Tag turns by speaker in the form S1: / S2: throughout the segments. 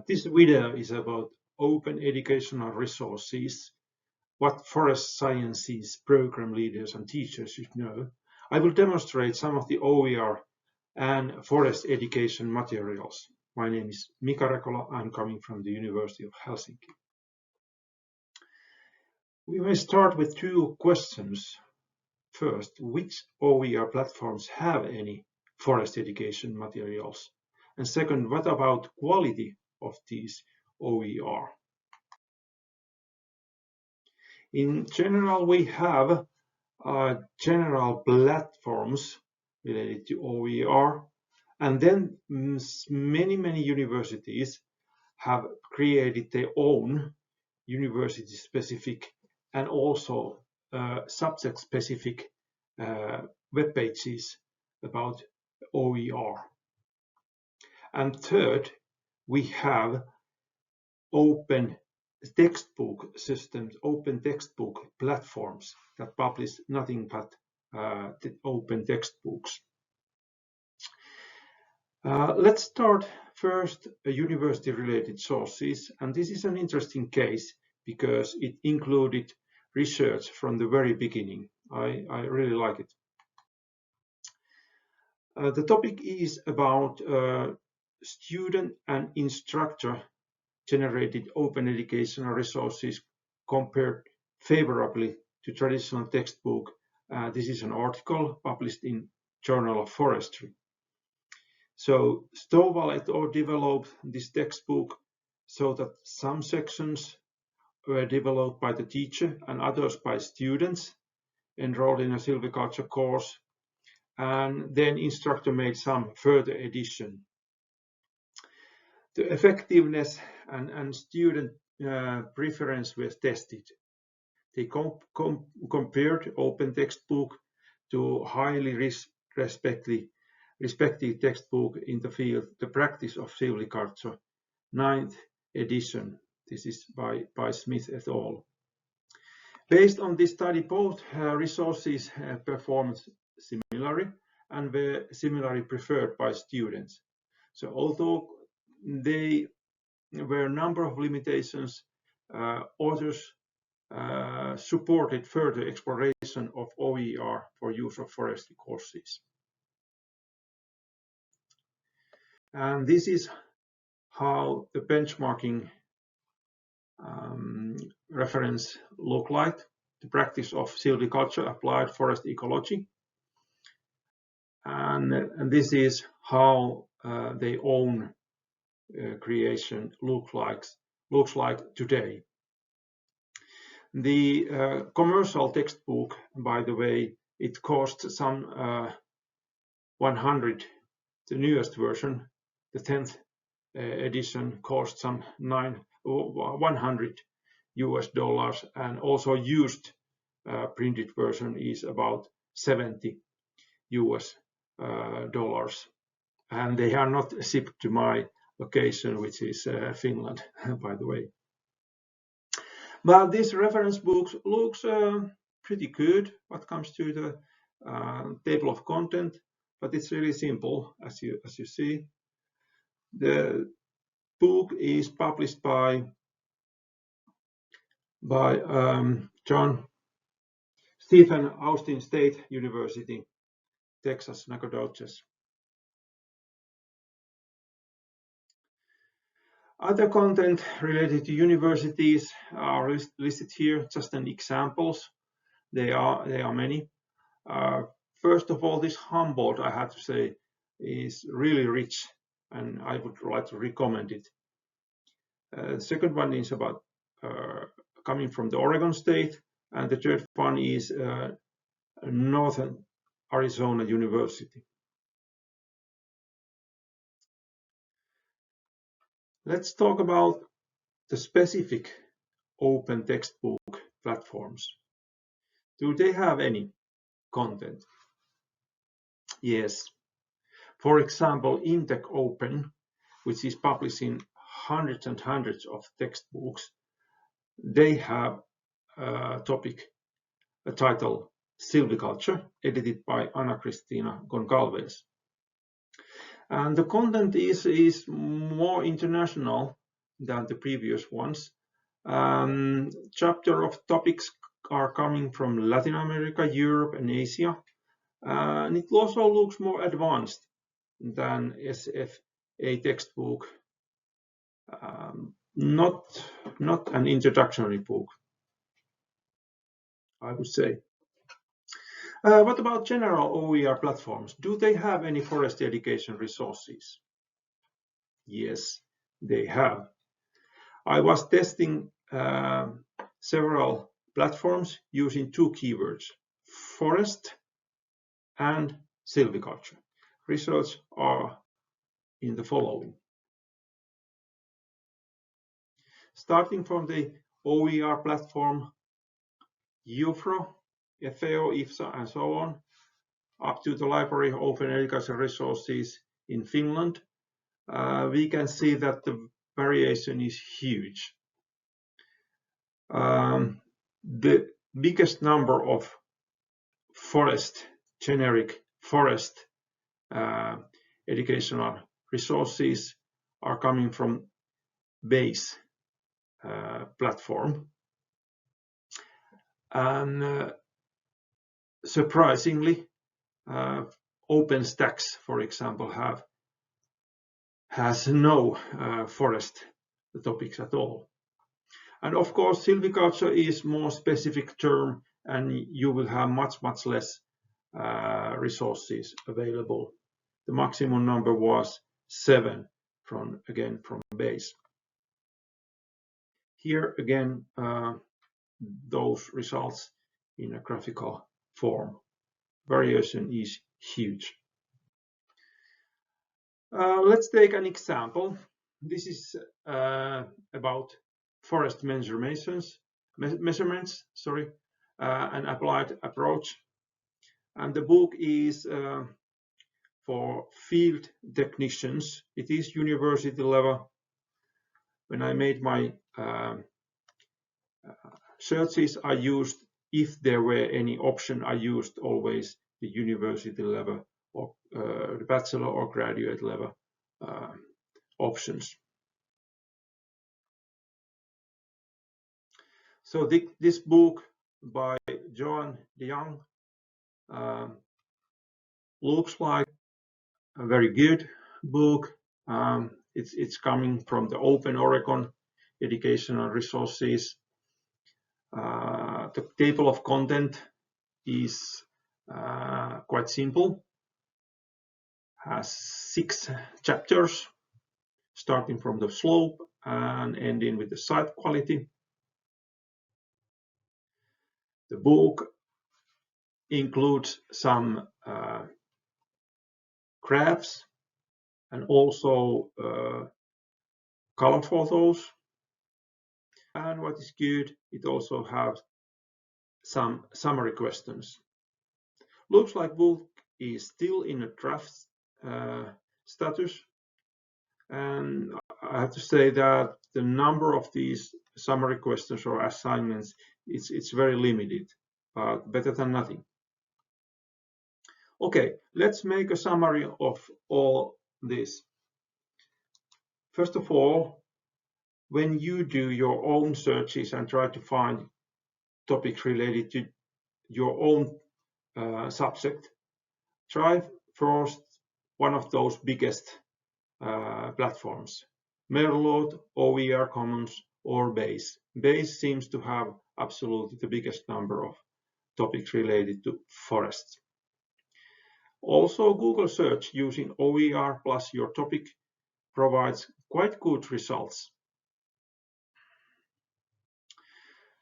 S1: This video is about open educational resources, what forest sciences program leaders and teachers should know. I will demonstrate some of the OER and forest education materials. My name is Mika Rekola. I'm coming from the University of Helsinki. We may start with two questions. First, which OER platforms have any forest education materials? And second, what about quality of these OER? In general, we have general platforms related to OER, and then many universities have created their own university-specific and also subject-specific web pages about OER. And third, we have open textbook systems, open textbook platforms that publish nothing but open textbooks. Let's start first university-related sources, and this is an interesting case because it included research from the very beginning. I really like it. The topic is about student and instructor generated open educational resources compared favorably to traditional textbook. This is an article published in Journal of Forestry. So Stovall et al. Developed this textbook so that some sections were developed by the teacher and others by students enrolled in a silviculture course, and then instructor made some further addition. The effectiveness and student preference were tested. They compared open textbook to highly respected textbook in the field, The Practice of Silviculture, 9th edition. This is by Smith et al. Based on this study, both resources performed similarly and were similarly preferred by students. So although there were a number of limitations, authors supported further exploration of OER for use of forestry courses. And this is how the benchmarking reference look like: The Practice of Silviculture, Applied Forest Ecology. And this is how their own creation looks like today. The commercial textbook, by the way, it costs some 100. The newest version, the 10th edition, cost some $100, and also used printed version is about $70. And they are not shipped to my location, which is Finland, by the way. But this reference book looks pretty good when it comes to the table of content, but it's really simple, as you see. The book is published by Stephen Austin State University, Texas, Nacogdoches. Other content related to universities are listed here, just an examples. There are many. First of all, this Humboldt, I have to say, is really rich, and I would like to recommend it. The second one is about coming from the Oregon State, and the third one is Northern Arizona University. Let's talk about the specific open textbook platforms. Do they have any content? Yes. For example, Intech Open, which is publishing hundreds and hundreds of textbooks, they have a title Silviculture, edited by Anna Cristina Goncalves. And the content is more international than the previous ones. Chapter of topics are coming from Latin America, Europe, and Asia. And it also looks more advanced than SFA textbook. Not an introductory book, I would say. What about general OER platforms? Do they have any forest education resources? Yes, they have. I was testing several platforms using two keywords, forest and silviculture. Results are in the following. Starting from the OER platform, IUFRO, FAO, IFSA, and so on, up to the Library of Open Educational Resources in Finland, we can see that the variation is huge. The biggest number of generic forest educational resources are coming from base platform. And surprisingly, OpenStax, for example, has no forest topics at all. And of course, silviculture is more specific term, and you will have much less resources available. The maximum number was 7 from base. Here again, those results in a graphical form. Variation is huge. Let's take an example. This is about forest measurements, an applied approach. And the book is for field technicians. It is university level. When I made my searches, I used, if there were any option, I used always the university level or the bachelor or graduate level options. So this book by Joan de Jong looks like a very good book. It's coming from the Open Oregon Educational Resources. The table of content is quite simple. Has 6 chapters, starting from the slope and ending with the site quality. The book includes some graphs and also color photos. And what is good, it also has some summary questions. Looks like book is still in a draft status, and I have to say that the number of these summary questions or assignments it's very limited, but better than nothing. Okay, let's make a summary of all this. First of all, when you do your own searches and try to find topics related to your own subject, try first one of those biggest platforms, Merlot, OER Commons, or Base. Base seems to have absolutely the biggest number of topics related to forests. Also, Google search using OER plus your topic provides quite good results.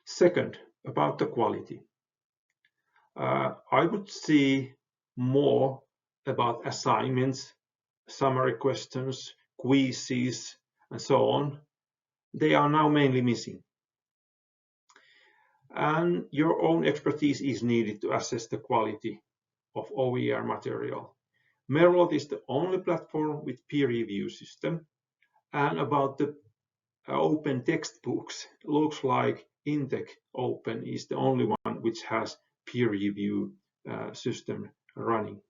S1: Second, about the quality. I would see more about assignments, summary questions, quizzes, and so on. They are now mainly missing. And your own expertise is needed to assess the quality of OER material. Merlot is the only platform with peer review system. And about the open textbooks, looks like Intech Open is the only one which has peer review system running.